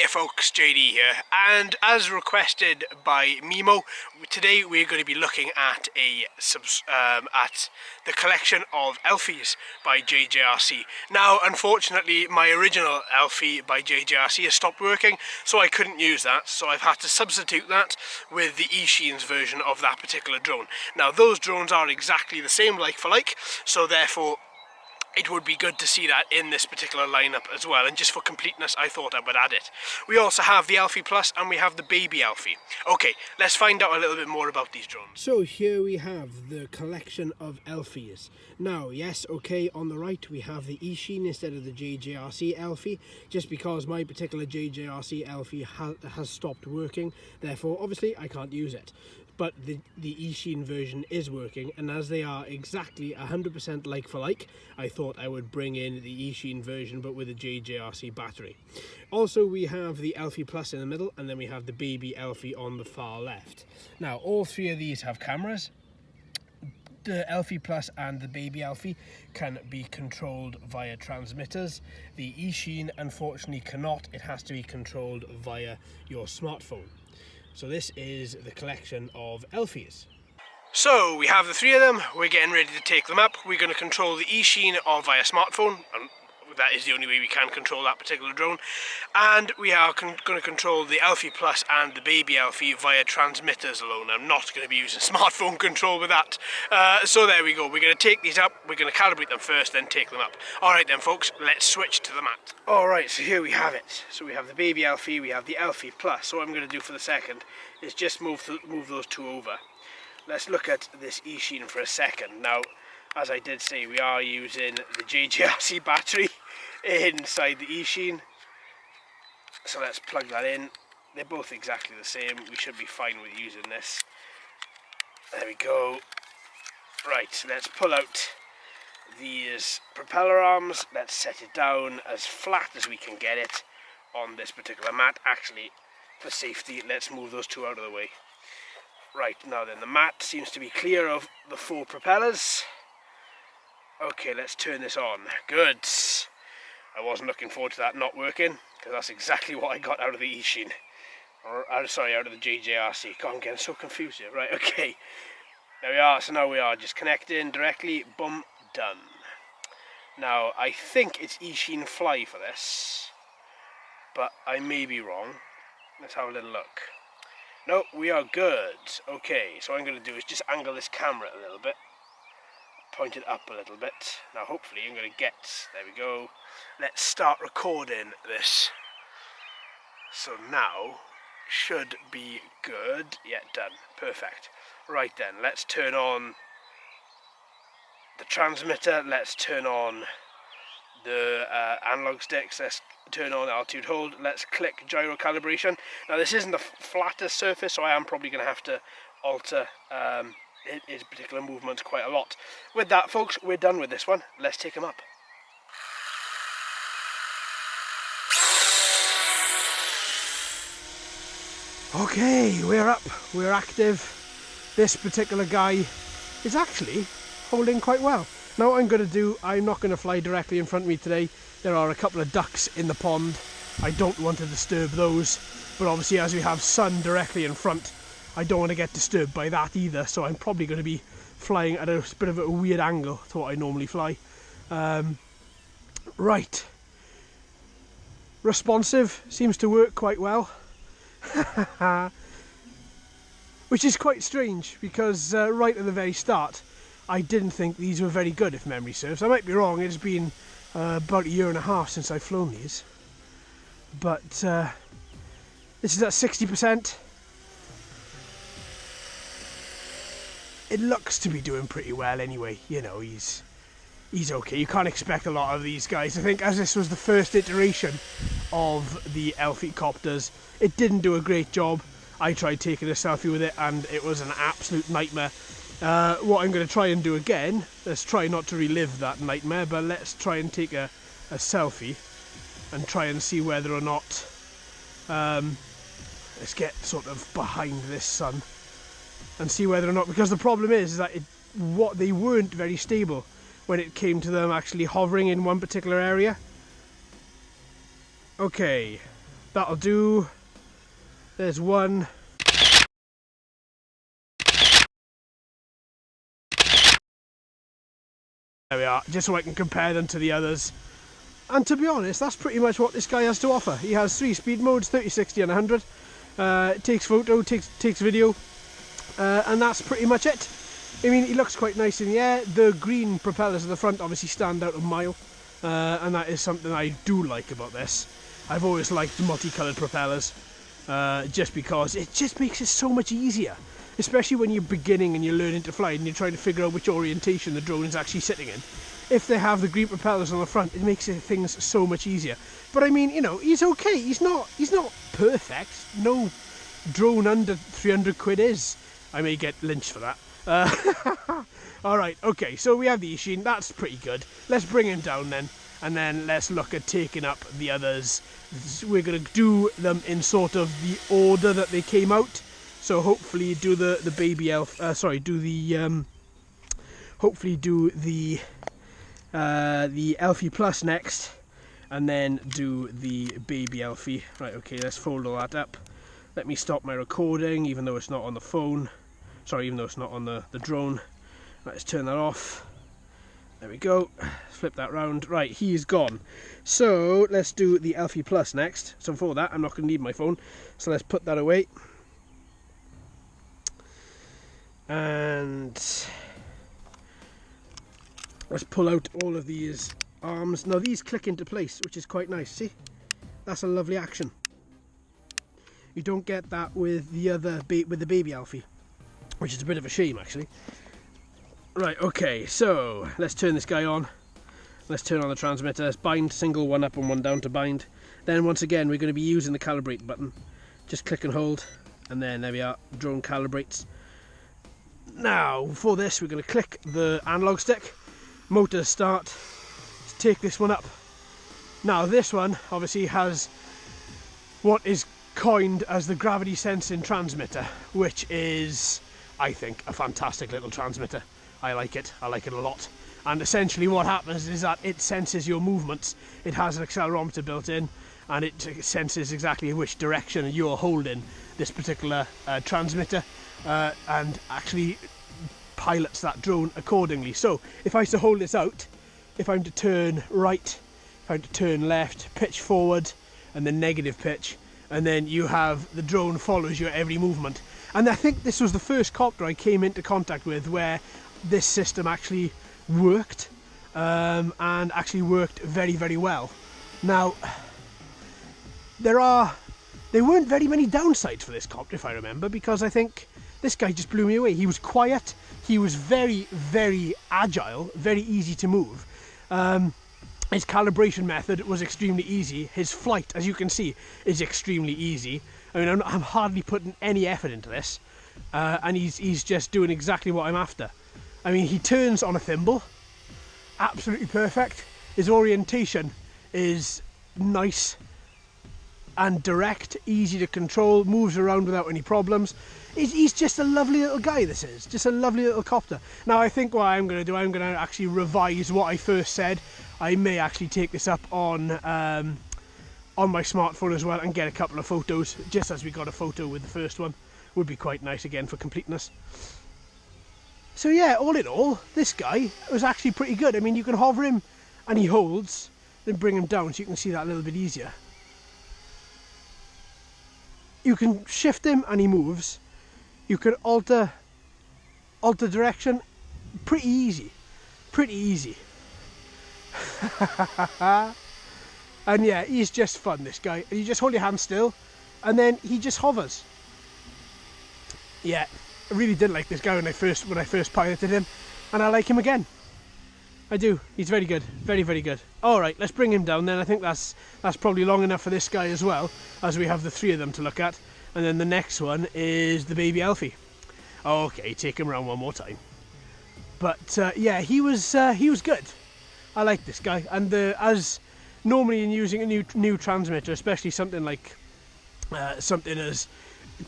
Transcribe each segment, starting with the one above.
there folks, JD here, and as requested by Mimo, today we're going to be looking at at the collection of Elfies by JJRC. Now unfortunately my original Elfie by JJRC has stopped working, so I couldn't use that, so I've had to substitute that with the Eachine's version of that particular drone. Now those drones are exactly the same like for like, so therefore it would be good to see that in this particular lineup as well, and just for completeness I thought I would add it. We also have the Elfie Plus and we have the baby Elfie. Okay, let's find out a little bit more about these drones. So here we have the collection of Elfies. Now yes, okay, on the right we have the Eachine instead of the JJRC Elfie, just because my particular JJRC Elfie has stopped working, therefore obviously I can't use it. But the Eachine version is working, and as they are exactly 100% like for like, I thought I would bring in the Eachine version but with a JJRC battery. Also we have the Elfie Plus in the middle, and then we have the baby Elfie on the far left. Now all three of these have cameras. The Elfie Plus and the baby Elfie can be controlled via transmitters. The Eachine unfortunately cannot, it has to be controlled via your smartphone. So this is the collection of Elfies. So we have the three of them, we're getting ready to take them up. We're going to control the Eachine via smartphone, and that is the only way we can control that particular drone. And we are going to control the Elfie Plus and the baby Elfie via transmitters alone. I'm not going to be using smartphone control with that. So there we go, we're going to take these up, we're going to calibrate them first, then take them up. Alright then folks, let's switch to the mat. Alright, so here we have it. So we have the baby Elfie, we have the Elfie Plus. So what I'm going to do for the second is just move those two over. Let's look at this Eachine for a second. Now, as I did say, we are using the JJRC battery inside the Eachine. So let's plug that in. They're both exactly the same. We should be fine with using this. There we go. Right, so let's pull out these propeller arms. Let's set it down as flat as we can get it on this particular mat. Actually, for safety, let's move those two out of the way. Right, now then, the mat seems to be clear of the four propellers. Okay, let's turn this on. Good. I wasn't looking forward to that not working, because that's exactly what I got out of the Eachine. Sorry, out of the JJRC. God, I'm getting so confused here. Right, okay. There we are. So now we are just connecting directly. Boom, done. Now, I think it's Eachine Fly for this, but I may be wrong. Let's have a little look. No, we are good. Okay, so what I'm going to do is just angle this camera a little bit. Point it up a little bit. Now hopefully I'm going to get, there we go. Let's start recording this. So now, should be good. Yeah, done. Perfect. Right then, let's turn on the transmitter. Let's turn on the analog sticks. Let's turn on altitude hold. Let's click gyro calibration. Now this isn't the flattest surface, so I am probably going to have to alter his particular movements quite a lot. With that folks, we're done with this one. Let's take him up. Okay, we're up, we're active. This particular guy is actually holding quite well. Now what I'm going to do, I'm not going to fly directly in front of me today. There are a couple of ducks in the pond. I don't want to disturb those, but obviously as we have sun directly in front, I don't want to get disturbed by that either, so I'm probably going to be flying at a bit of a weird angle to what I normally fly. Right. Responsive, seems to work quite well. Which is quite strange, because right at the very start, I didn't think these were very good, if memory serves. I might be wrong, it's been about a year and a half since I've flown these. But this is at 60%. It looks to be doing pretty well anyway, you know, he's okay. You can't expect a lot of these guys. I think as this was the first iteration of the Elfie Copters, it didn't do a great job. I tried taking a selfie with it and it was an absolute nightmare. What I'm going to try and do again, let's try not to relive that nightmare, but let's try and take a selfie and try and see whether or not, let's get sort of behind this sun and see whether or not, because the problem is that they weren't very stable when it came to them actually hovering in one particular area. Okay, that'll do. There's one. There we are, just so I can compare them to the others. And to be honest, that's pretty much what this guy has to offer. He has 3 speed modes, 30, 60 and 100. It takes photo, takes video, and that's pretty much it. I mean, it looks quite nice in the air. The green propellers at the front obviously stand out a mile, and that is something I do like about this. I've always liked multicoloured propellers, just because it just makes it so much easier. Especially when you're beginning and you're learning to fly and you're trying to figure out which orientation the drone is actually sitting in. If they have the green propellers on the front, it makes things so much easier. But I mean, you know, he's okay. He's not perfect. No drone under 300 quid is. I may get lynched for that. Alright, okay, so we have the Eachine. That's pretty good. Let's bring him down then. And then let's look at taking up the others. We're going to do them in sort of the order that they came out. So hopefully do the baby elf. Hopefully do the Elfie Plus next, and then do the baby Elfie. Right, okay, let's fold all that up. Let me stop my recording, even though it's not on the phone. Sorry, even though it's not on the drone. Right, let's turn that off. There we go. Flip that round. Right, he's gone. So let's do the Elfie Plus next. So for that, I'm not going to need my phone. So let's put that away. And let's pull out all of these arms. Now these click into place, which is quite nice. See, that's a lovely action. You don't get that with the other with the baby Elfie, which is a bit of a shame actually. Right, okay, so let's turn this guy on. Let's turn on the transmitter. Let's bind, single, one up and one down to bind. Then once again we're going to be using the calibrate button. Just click and hold, and then there we are, drone calibrates. Now, for this, we're going to click the analog stick, motor start, let's take this one up. Now, this one obviously has what is coined as the gravity sensing transmitter, which is, I think, a fantastic little transmitter. I like it a lot. And essentially what happens is that it senses your movements. It has an accelerometer built in, and it senses exactly in which direction you're holding this particular transmitter. And actually pilots that drone accordingly. So if I was to hold this out, if I'm to turn right, if I'm to turn left, pitch forward, and then negative pitch, and then you have the drone follows your every movement. And I think this was the first copter I came into contact with where this system actually worked, and actually worked very, very well. Now, there weren't very many downsides for this copter, if I remember, because I think this guy just blew me away. He was quiet, he was very, very agile, very easy to move. His calibration method was extremely easy. His flight, as you can see, is extremely easy. I mean, I'm hardly putting any effort into this, and he's just doing exactly what I'm after. I mean, he turns on a thimble, absolutely perfect. His orientation is nice and direct, easy to control, moves around without any problems. He's just a lovely little guy, this is. Just a lovely little copter. Now I think what I'm going to do, I'm going to actually revise what I first said. I may actually take this up on my smartphone as well and get a couple of photos, just as we got a photo with the first one. Would be quite nice again for completeness. So yeah, all in all, this guy was actually pretty good. I mean, you can hover him and he holds, then bring him down so you can see that a little bit easier. You can shift him and he moves. You can alter direction. Pretty easy. Pretty easy. And yeah, he's just fun, this guy. And you just hold your hand still and then he just hovers. Yeah, I really did like this guy when I first piloted him, and I like him again. I do. He's very good. Very, very good. Alright, let's bring him down then. I think that's probably long enough for this guy as well, as we have the 3 of them to look at. And then the next one is the baby Elfie. Okay, take him around one more time. But yeah, he was good. I like this guy. And as normally in using a new transmitter, especially something like something as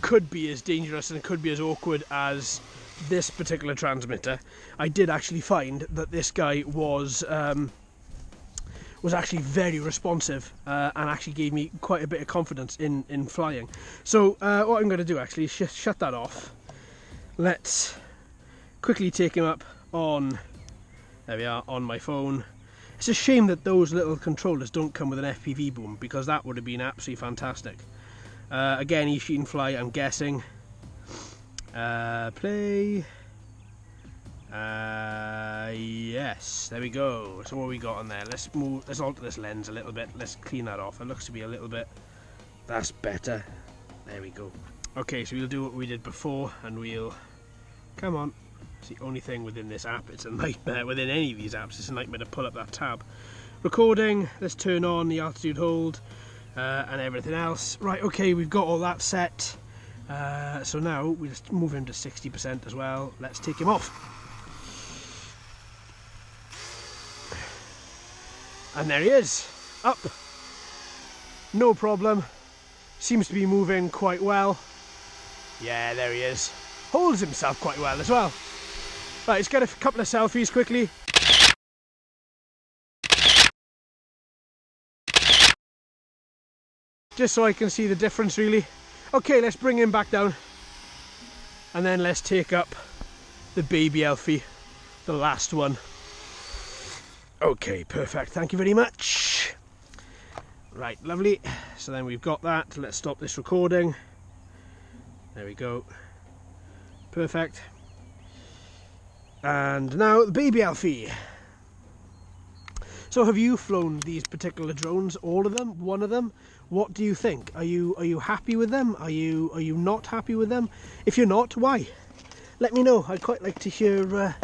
could be as dangerous and could be as awkward as this particular transmitter, I did actually find that this guy was was actually very responsive and actually gave me quite a bit of confidence in flying. So what I'm going to do actually is shut that off. Let's quickly take him up on, there we are, on my phone. It's a shame that those little controllers don't come with an FPV boom, because that would have been absolutely fantastic. Again, Eachine fly, I'm guessing. Play. Yes, there we go. So what we got on there? Let's alter this lens a little bit. Let's clean that off. It looks to be a little bit, that's better. There we go. Okay, so we'll do what we did before, and we'll, come on. It's the only thing within this app, it's a nightmare. Within any of these apps, it's a nightmare to pull up that tab. Recording, let's turn on the altitude hold and everything else. Right, okay, we've got all that set. So now we just move him to 60% as well. Let's take him off. And there he is, up. No problem. Seems to be moving quite well. Yeah, there he is. Holds himself quite well as well. Right, let's get a couple of selfies quickly. Just so I can see the difference really. Okay, let's bring him back down. And then let's take up the baby Elfie, the last one. Okay, perfect, thank you very much. Right, lovely. So then we've got that. Let's stop this recording. There we go. Perfect. And now the baby Elfie. So have you flown these particular drones? All of them? One of them? What do you think? Are you happy with them? Are you not happy with them? If you're not, why? Let me know. I'd quite like to hear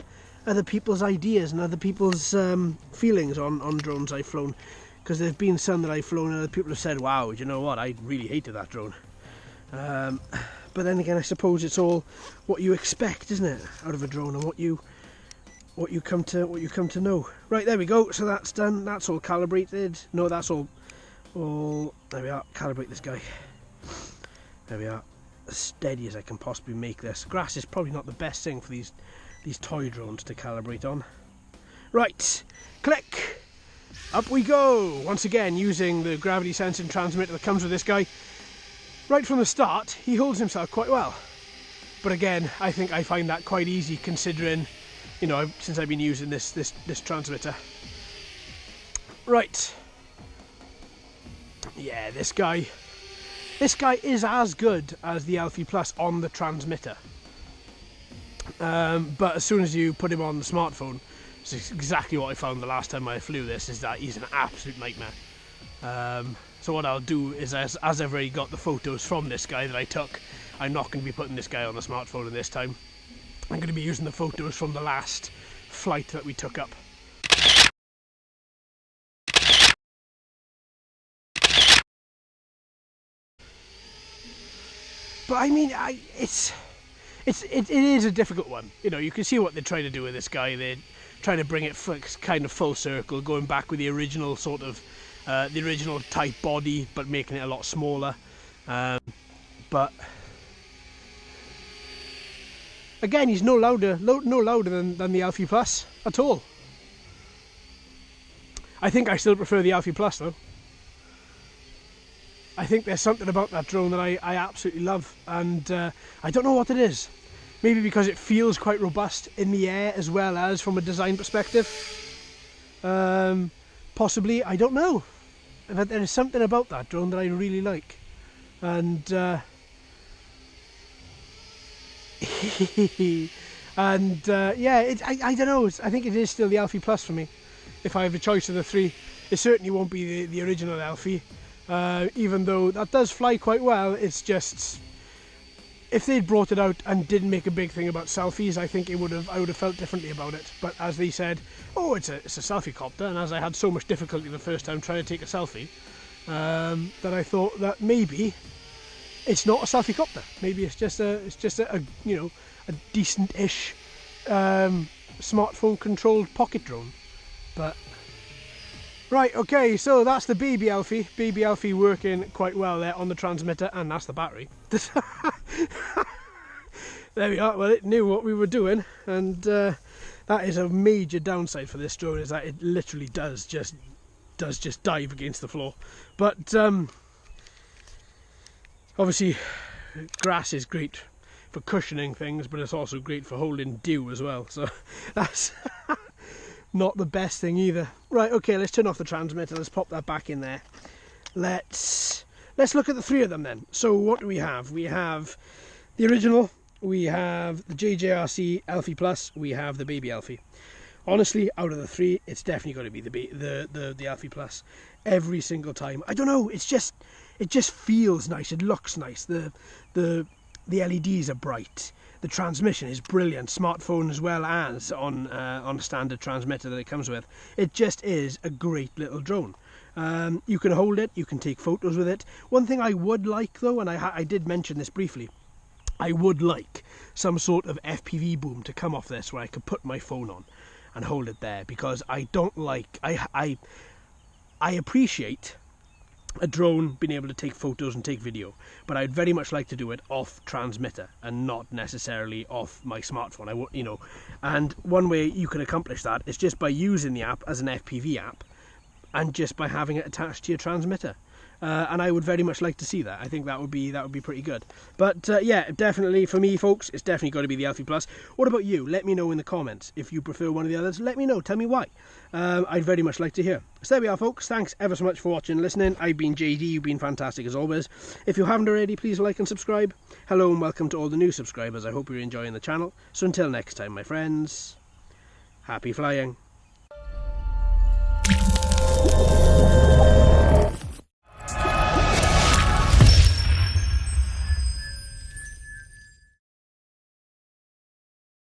other people's ideas and other people's feelings on drones I've flown, because there's been some that I've flown and other people have said, wow, you know what, I really hated that drone. But then again, I suppose it's all what you expect, isn't it, out of a drone, and what you come to know. Right, there we go. So that's done. That's all calibrated. No, that's all. There we are. Calibrate this guy. There we are. As steady as I can possibly make this. Grass is probably not the best thing for these toy drones to calibrate on. Right, click. Up we go. Once again, using the gravity sensing transmitter that comes with this guy. Right from the start, he holds himself quite well. But again, I think I find that quite easy, considering, you know, since I've been using this transmitter. Right. Yeah, this guy is as good as the Elfie Plus on the transmitter. But as soon as you put him on the smartphone, it's exactly what I found the last time I flew this, is that he's an absolute nightmare. So what I'll do is, as I've already got the photos from this guy that I took, I'm not going to be putting this guy on the smartphone this time. I'm going to be using the photos from the last flight that we took up. But I mean, it is a difficult one. You know, you can see what they're trying to do with this guy. They're trying to bring it kind of full circle, going back with the original sort of the original type body, but making it a lot smaller. But again, he's no louder than the Elfie Plus at all. I think I still prefer the Elfie Plus though. I think there's something about that drone that I absolutely love, and I don't know what it is. Maybe because it feels quite robust in the air as well as from a design perspective. Possibly, I don't know. But there is something about that drone that I really like. And yeah, I don't know. I think it is still the Elfie Plus for me. If I have a choice of the three, it certainly won't be the original Elfie. Even though that does fly quite well, it's just, if they'd brought it out and didn't make a big thing about selfies, I think I would have felt differently about it. But as they said, oh, it's a selfie copter, and as I had so much difficulty the first time trying to take a selfie, that I thought that maybe it's not a selfie copter. Maybe it's just a you know, a decent-ish smartphone controlled pocket drone. But right, okay, so that's the baby Elfie. Baby Elfie working quite well there on the transmitter, and that's the battery. There we are. Well, it knew what we were doing, and that is a major downside for this drone, is that it literally does just does just dive against the floor. But obviously grass is great for cushioning things, but it's also great for holding dew as well, so that's not the best thing either. Right, okay, let's turn off the transmitter, let's pop that back in there. Let's look at the three of them then. So what do we have? We have the original, we have the JJRC Elfie Plus, we have the baby Elfie. Honestly, out of the three, it's definitely got to be the Elfie Plus every single time. I don't know, it just feels nice, it looks nice, the LEDs are bright, the transmission is brilliant, smartphone as well as on a standard transmitter that it comes with. It just is a great little drone. You can hold it, you can take photos with it. One thing I would like though, and I did mention this briefly, I would like some sort of FPV boom to come off this where I could put my phone on and hold it there, because I don't like, I appreciate a drone being able to take photos and take video, but I'd very much like to do it off transmitter and not necessarily off my smartphone. I would, you know, and one way you can accomplish that is just by using the app as an FPV app and just by having it attached to your transmitter. And I would very much like to see that. I think that would be pretty good. But yeah, definitely for me, folks, it's definitely got to be the Elfie Plus. What about you? Let me know in the comments if you prefer one of the others. Let me know. Tell me why. I'd very much like to hear. So there we are, folks. Thanks ever so much for watching and listening. I've been JD. You've been fantastic as always. If you haven't already, please like and subscribe. Hello and welcome to all the new subscribers. I hope you're enjoying the channel. So until next time, my friends, happy flying.